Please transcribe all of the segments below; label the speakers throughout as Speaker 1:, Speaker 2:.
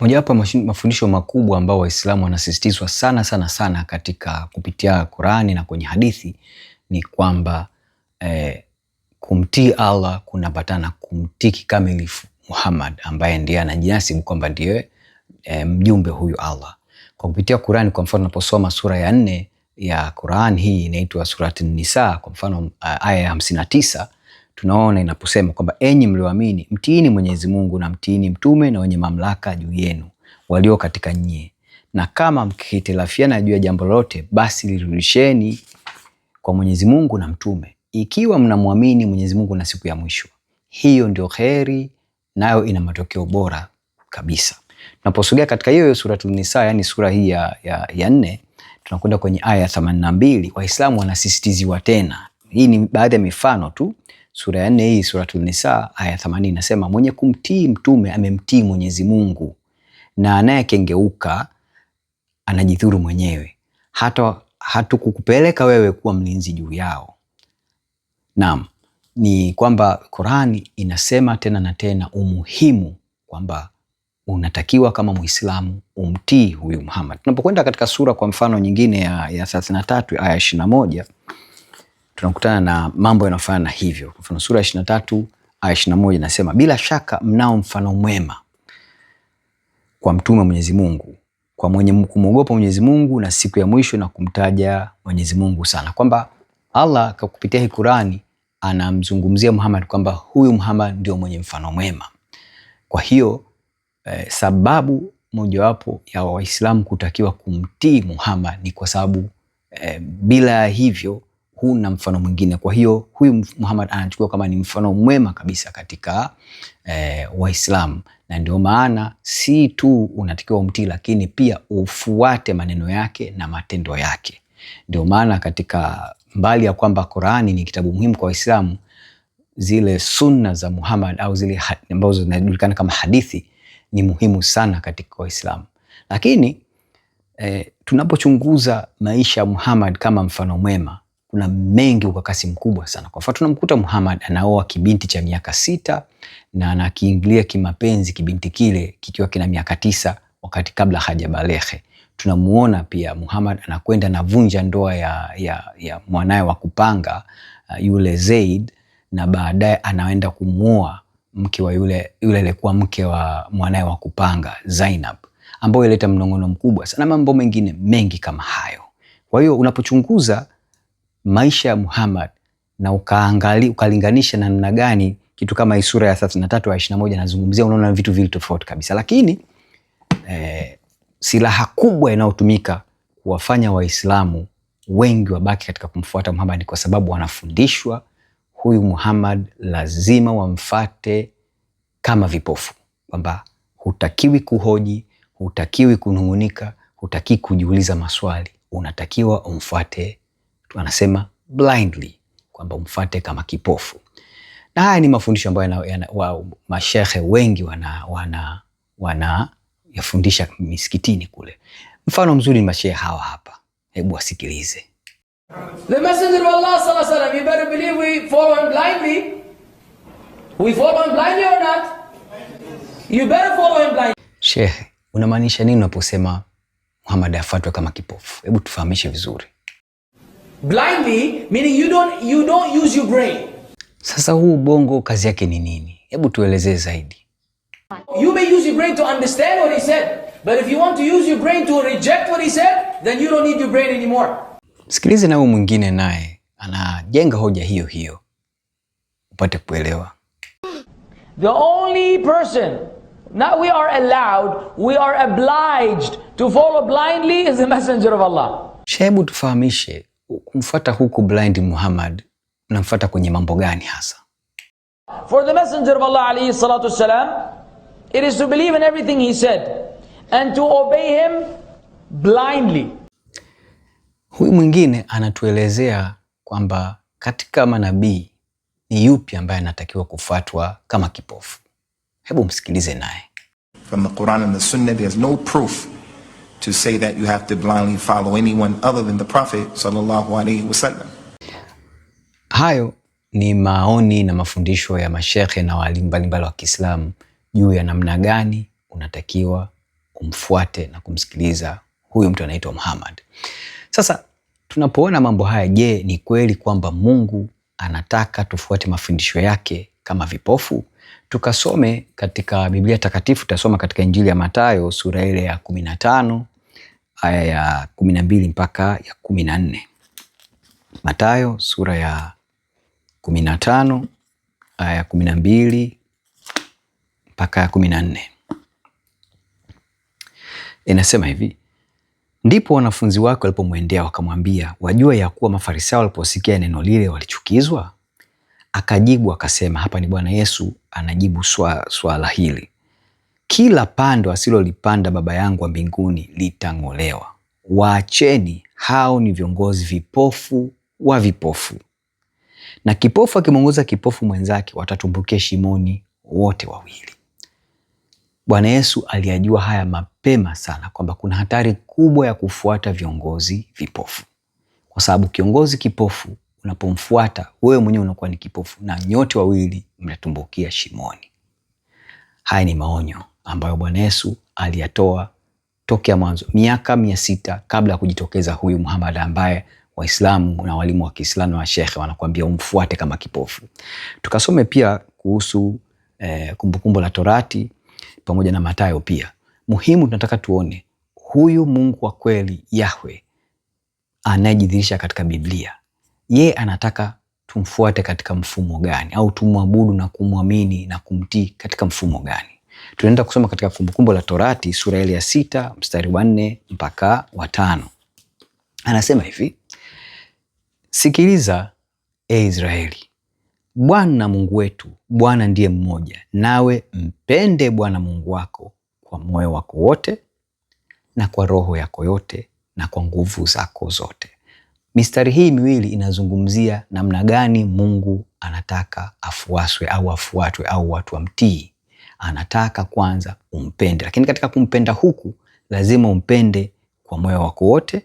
Speaker 1: Mojawapo mafundisho makubwa ambao Waislamu wanasisitizwa sana katika kupitia Qur'ani na kwenye hadithi ni kwamba kumtii Allah kunapatana kumtii kikamilifu Muhammad ambaye ndiye anajinasibu kwamba ndiye mjumbe huyu Allah. Kwa kupitia Qur'ani, kwa mfano unaposoma sura ya 4 ya Qur'an, hii inaitwa Surat An-Nisa, kwa mfano aya ya 59, tunaona inaposema kwamba enyi mlioamini, mtiini Mwenyezi Mungu na mtiini mtume na wenye mamlaka juu yenu walio katika nyie, na kama mkihitilafiana juu ya jambo lolote, basi lirudisheni kwa Mwenyezi Mungu na mtume, ikiwa mnamwamini Mwenyezi Mungu na siku ya mwisho. Hiyo ndio kheri, nayo ina matokeo bora kabisa. Tunaposogea katika hiyo Suratul Nisa, yani sura hii ya 4, tunakwenda kwenye aya ya 82. Waislamu wanasisitiziwa tena. Hii ni baadhi ya mifano tu. Sura ya 4 hii, Suratul Nisa, aya 80 inasema, mwenye kumtii mtume amemtii Mwenyezi Mungu, na anayekengeuka anajidhuru mwenyewe. Hatukukupeleka wewe kuwa mlinzi juu yao. Naam, ni kwamba Qur'ani inasema tena na tena umuhimu kwamba unatakiwa kama Muislamu umtii huyu Muhammad. Tunapokwenda katika sura kwa mfano nyingine ya 33 aya 21, tunakutana na mambo yanayofanana na hivyo. Kwa mfano sura ya 23 aya 21 inasema, bila shaka mnao mfano mwema kwa mtume Mwenyezi Mungu, kwa mwenye kumwogopa Mwenyezi Mungu na siku ya mwisho na kumtaja Mwenyezi Mungu sana. Kwamba Allah kwa kupitia hii Qur'ani anamzungumzia Muhammad kwamba huyu Muhammad ndio mwenye mfano mwema. Kwa hiyo sababu mojawapo ya Waislamu kutakiwa kumtii Muhammad ni kwa sababu bila hivyo huna mfano mwingine. Kwa hiyo huyu Muhammad anachukua kama ni mfano mwema kabisa katika Waislamu, na ndio maana si tu unatakiwa umtii, lakini pia ufuate maneno yake na matendo yake. Ndio maana katika mbali ya kwamba Qur'ani ni kitabu muhimu kwa Waislamu, zile sunna za Muhammad au zile ambazo zinajulikana kama hadithi ni muhimu sana katika Waislamu. Lakini tunapochunguza maisha ya Muhammad kama mfano mwema, kuna mengi ukakasi mkubwa sana. Kwa mfano tunamkuta Muhammad anaoa kibinti cha miaka 6 na anakiingilia kimapenzi kibinti kile kikiwa kina miaka 9 wakati kabla hajabaleghe. Tunamuona pia Muhammad anakwenda na vunja ndoa ya mwanae wa kupanga yule Zaid, na baadaye anaenda kumuoa mke wa yule aliyekuwa mke wa mwanae wa kupanga Zainab, ambayo ileta mnongono mkubwa sana, mambo mengine mengi kama hayo. Kwa hiyo unapochunguza maisha ya Muhammad na ukalinganisha na namna gani kitu kama hii sura ya 33 aya 21 nazungumzia, unaona vitu vile tofauti kabisa. Lakini silaha kubwa inayotumika kuwafanya Waislamu wengi wabaki katika kumfuata Muhammad kwa sababu wanafundishwa huyu Muhammad lazima wamfate kama vipofu, kwamba hutakiwi kuhoji, hutakiwi kunungunika, hutakiwi kujiuliza maswali, unatakiwa umfuate, tunasema blindly, kwamba umfuate kama kipofu. Na haya ni mafundisho ambayo mashehe wengi wana yafundisha misikitini kule. Mfano mzuri ni mashehe hawa hapa, hebu wasikilize.
Speaker 2: The Messenger of Allah sallallahu alaihi wasallam, you better believe we follow him blindly. We follow him blindly or not? You better follow him blindly.
Speaker 1: Sheikh, unamaanisha nini unaposema Muhammad afuatwe kama kipofu? Hebu tufahamishe vizuri.
Speaker 2: Blindly meaning you don't use your brain.
Speaker 1: Sasa huu ubongo kazi yake ni nini? Hebu tuelezee zaidi.
Speaker 2: You may use your brain to understand what he said, but if you want to use your brain to reject what he said, then you don't need your brain anymore.
Speaker 1: Sikilize na huyu mwingine naye anajenga hoja hiyo hiyo upate kuelewa.
Speaker 2: The only person not we are allowed, we are obliged to follow blindly is the Messenger of Allah.
Speaker 1: Shebu tufahamishe, kumfuata huku blind Muhammad unamfuata kwenye mambo gani hasa?
Speaker 2: For the Messenger of Allah alayhi salatu wassalam, it is to believe in everything he said and to obey him blindly.
Speaker 1: Huyu mwingine anatuelezea kwamba katika manabii ni yupi ambaye anatakiwa kufuatwa kama kipofu. Hebu msikilize naye.
Speaker 3: From the Quran and the Sunnah, there's no proof to say that you have to blindly follow anyone other than the Prophet sallallahu alaihi wasallam.
Speaker 1: Hayo ni maoni na mafundisho ya mashekhe na walimu mbalimbali wa Kiislamu juu ya namna gani unatakiwa umfuate na kumsikiliza huyu mtu anaitwa Muhammad. Sasa tunapoona mambo haya, je, ni kweli kwamba Mungu anataka tufuate mafundisho yake kama vipofu? Tukasome katika Biblia Takatifu, tutasoma katika Injili ya Mathayo sura ile ya 15 aya ya 12 mpaka ya 14. Mathayo sura ya 15 aya ya 12 mpaka ya 14. Inasema hivi: ndipo wanafunzi wake walipomwendea wakamwambia, wajua ya kuwa Mafarisayo waliposikia neno lile walichukizwa? Akajibu akasema, hapa ni Bwana Yesu anajibu swala hili, kila pando asilolipanda Baba yangu wa mbinguni litang'olewa. Waacheni, hao ni viongozi vipofu wa vipofu. Na kipofu akimwongoza kipofu mwenzake, watatumbukia shimoni wote wawili. Bwana Yesu aliyajua haya mapema sana, kwamba kuna hatari kubwa ya kufuata viongozi vipofu, kwa sababu kiongozi kipofu unapomfuata wewe mwenyewe unakuwa ni kipofu, na nyote wawili mnatumbukia shimoni. Haya ni maonyo ambayo Bwana Yesu aliyatoa tokea mwanzo, miaka 600 kabla ya kujitokeza huyu Muhammad, ambaye Waislamu na walimu wa Kiislamu na washekhe wanakuambia umfuate kama kipofu. Tukasome pia kuhusu Kumbukumbu la Torati pamoja na Mathayo pia. Muhimu, tunataka tuone huyu Mungu wa kweli Yahwe anayejidhihirisha katika Biblia, ye anataka tumfuate katika mfumo gani, au tumwabudu na kumwamini na kumtii katika mfumo gani? Tunaenda kusoma katika Kumbukumbu la Torati sura ile ya 6 mstari wa 4 mpaka wa 5. Anasema hivi: sikiliza, Israeli, Bwana Mungu wetu, Bwana ndiye mmoja, nawe mpende Bwana Mungu wako kwa moyo wako wote na kwa roho yako yote na kwa nguvu zako zote. Mistari hii miwili inazungumzia namna gani Mungu anataka afuaswe au afuatwe au watu wamtii. Anataka kwanza umpende, lakini katika kumpenda huku lazima umpende kwa moyo wako wote,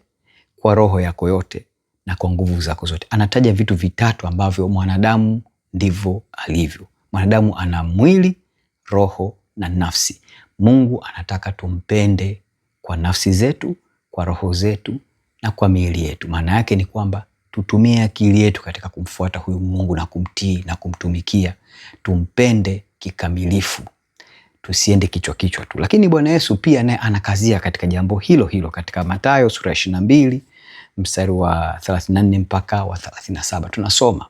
Speaker 1: kwa roho yako yote na kwa nguvu zako zote. Anataja vitu vitatu ambavyo mwanadamu ndivyo alivyo. Mwanadamu ana mwili, roho na nafsi. Mungu anataka tumpende kwa nafsi zetu, kwa roho zetu na kwa miili yetu. Maana yake ni kwamba tutumie akili yetu katika kumfuata huyu Mungu na kumtii na kumtumikia. Tumpende kikamilifu, tusiende kichwa kichwa tu. Lakini Bwana Yesu pia naye anakazia katika jambo hilo hilo katika Mathayo sura ya 22 mstari wa 34 mpaka wa 37. Tunasoma: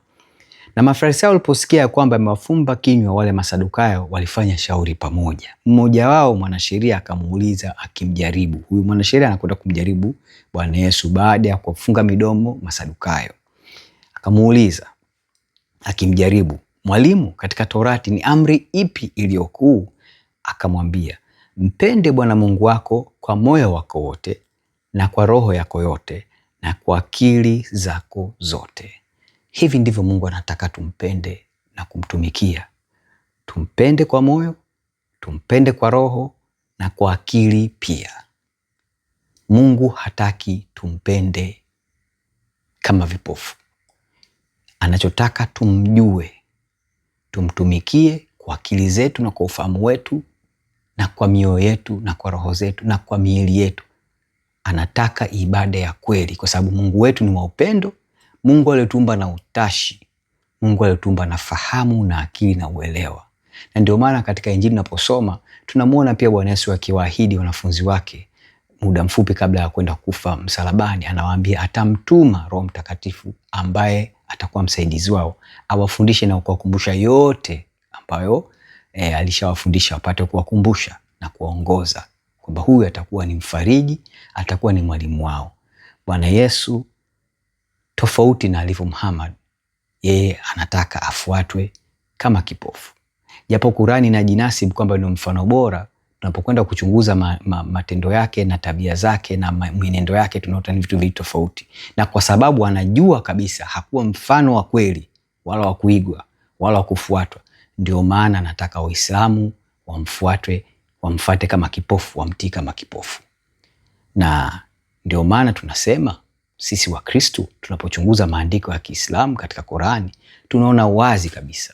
Speaker 1: na Mafarisayo waliposikia ya kwamba amewafumba kinywa wale Masadukayo, walifanya shauri pamoja. Mmoja wao mwanasheria akamuuliza akimjaribu. Huyu mwanasheria anakwenda kumjaribu Bwana Yesu baada ya kufunga midomo Masadukayo. Akamuuliza akimjaribu, Mwalimu, katika Torati ni amri ipi iliyokuu? Akamwambia, mpende Bwana Mungu wako kwa moyo wako wote na kwa roho yako yote na kwa akili zako zote. Hivi ndivyo Mungu anataka tumpende na kumtumikia. Tumpende kwa moyo, tumpende kwa roho na kwa akili pia. Mungu hataki tumpende kama vipofu. Anachotaka tumjue, tumtumikie kwa akili zetu na kwa ufahamu wetu na kwa mioyo yetu na kwa roho zetu na kwa miili yetu. Anataka ibada ya kweli, kwa sababu Mungu wetu ni wa upendo. Mungu aliyetuumba na utashi, Mungu aliyetuumba na fahamu na akili na uelewa. Na ndio maana katika Injili tunaposoma tunamuona pia Bwana Yesu akiwaahidi wanafunzi wake muda mfupi kabla ya kwenda kufa msalabani, anawaambia atamtuma Roho Mtakatifu ambaye atakuwa msaidizi wao, awafundishe na kuwakumbusha yote ambayo alishawafundisha, wapate kuwakumbusha na kuwaongoza, kwamba huyu atakuwa ni mfariji, atakuwa ni mwalimu wao. Bwana Yesu, tofauti na alivyo Muhammad, yeye anataka afuatwe kama kipofu. Japo Qur'ani inajinasibu kwamba ni mfano bora, tunapokwenda kuchunguza matendo yake na tabia zake na mwenendo yake tunaona ni vitu viwili tofauti. Na kwa sababu anajua kabisa hakuwa mfano wa kweli wala wa kuigwa wala wa kufuatwa, ndio maana anataka Waislamu wamfuate kama kipofu, wamtii kama kipofu. Na ndio maana tunasema sisi wa Kristo tunapochunguza maandiko ya Kiislamu katika Qur'ani, tunaona wazi kabisa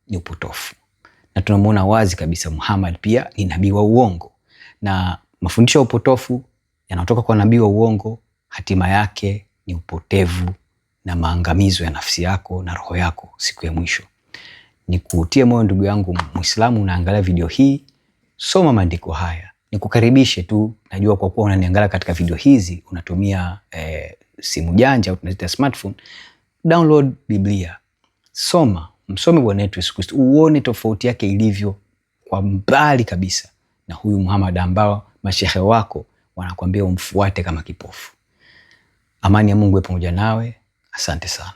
Speaker 1: ni upotofu. Na tunamuona wazi kabisa Muhammad pia ni nabii wa uongo. Na Mafundisho ya upotofu yanatoka kwa nabii wa uongo, hatima yake ni upotevu na maangamizo ya nafsi yako na roho yako siku ya mwisho. Nikutie moyo ndugu yangu Muislamu, unaangalia video hii, soma maandiko haya. Nikukaribishe tu, najua kwa kuwa unaniangalia katika video hizi unatumia simu janja au tunaita smartphone. Download Biblia, soma, msome Bwana wetu Yesu Kristo, uone tofauti yake ilivyo kwa mbali kabisa na huyu Muhammad ambao mashehe wako wanakuambia umfuate kama kipofu. Amani ya Mungu iwe pamoja nawe. Asante sana.